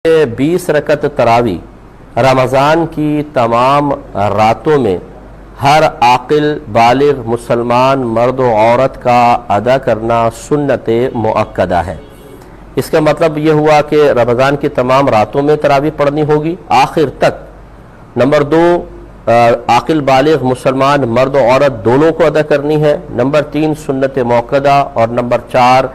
20 रकत तरावी रमज़ान की तमाम रातों में हर आकिल बालिग मुसलमान मर्द और औरत का अदा करना सुन्नत मुअक्कदा है। इसका मतलब ये हुआ कि रमज़ान की तमाम रातों में तरावी पढ़नी होगी आखिर तक। नंबर 2, आकिल बालिग मुसलमान मर्द और औरत दोनों को अदा करनी है। नंबर 3, सुन्नत मुअक्कदा। और नंबर 4,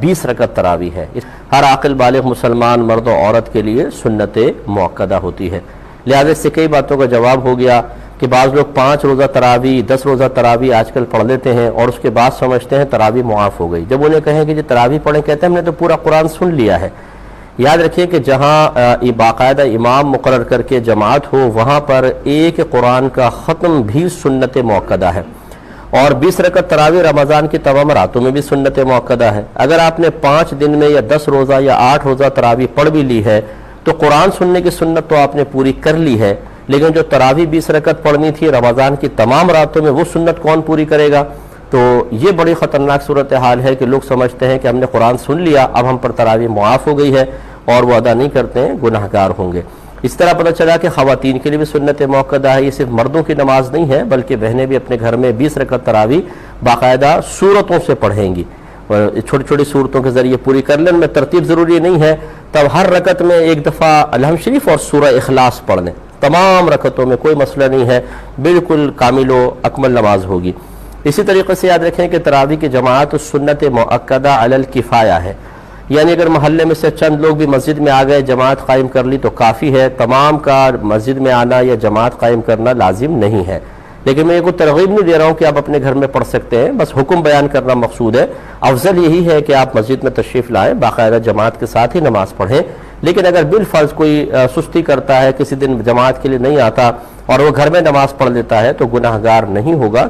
20 रकत तरावी है। हर आकिल बालिग मुसलमान मर्द और औरत के लिए सुन्नत मुअक्कदा होती है। लिहाजा इससे कई बातों का जवाब हो गया कि बाज़ लोग 5 रोज़ा तरावी 10 रोज़ा तरावी आजकल पढ़ लेते हैं और उसके बाद समझते हैं तरावी मुआफ़ हो गई। जब उन्हें कहें कि जो तरावी पढ़ें, कहते हैं हमने तो पूरा कुरान सुन लिया है। याद रखिए कि जहाँ बाकायदा इमाम मुकर्रर करके जमात हो वहाँ पर एक कुरान का ख़त्म भी सुन्नत मुअक्कदा है। और 20 रकत तरावी रमज़ान की तमाम रातों में भी सुन्नत मुअक्कदा है। अगर आपने 5 दिन में या 10 रोज़ा या 8 रोज़ा तरावी पढ़ भी ली है तो कुरान सुनने की सुन्नत तो आपने पूरी कर ली है, लेकिन जो तरावी 20 रकत पढ़नी थी रमज़ान की तमाम रातों में वो सुन्नत कौन पूरी करेगा? तो ये बड़ी ख़तरनाक सूरत हाल है कि लोग समझते हैं कि हमने कुरान सुन लिया, अब हम पर तरावी मुआफ़ हो गई है और वो अदा नहीं करते हैं, गुनाहगार होंगे। इस तरह पता चला कि ख़वातीन के लिए भी सुन्नत मुअक्कदा है। ये सिर्फ मर्दों की नमाज नहीं है बल्कि बहनें भी अपने घर में 20 रकत तरावी बाकायदा सूरतों से पढ़ेंगी और छोटी छोटी सूरतों के ज़रिए पूरी कर लें। में तरतीब ज़रूरी नहीं है, तब हर रकत में एक दफ़ा अलहम शरीफ और सूरह इखलास पढ़ लें। तमाम रकतों में कोई मसला नहीं है, बिल्कुल कामिलो अकमल नमाज होगी। इसी तरीके से याद रखें कि तरावी की जमात सुन्नत मुअक्कदा अलल किफ़ाया है, यानी अगर मोहल्ले में से चंद लोग भी मस्जिद में आ गए, जमात कायम कर ली तो काफ़ी है। तमाम का मस्जिद में आना या जमात कायम करना लाजिम नहीं है। लेकिन मैं ये कोई तरगीब नहीं दे रहा हूँ कि आप अपने घर में पढ़ सकते हैं, बस हुक्म बयान करना मकसूद है। अफजल यही है कि आप मस्जिद में तशरीफ़ लाएँ, बाकायदा जमात के साथ ही नमाज़ पढ़ें। लेकिन अगर बिलफर्ज कोई सुस्ती करता है, किसी दिन जमात के लिए नहीं आता और वो घर में नमाज़ पढ़ लेता है तो गुनाहगार नहीं होगा।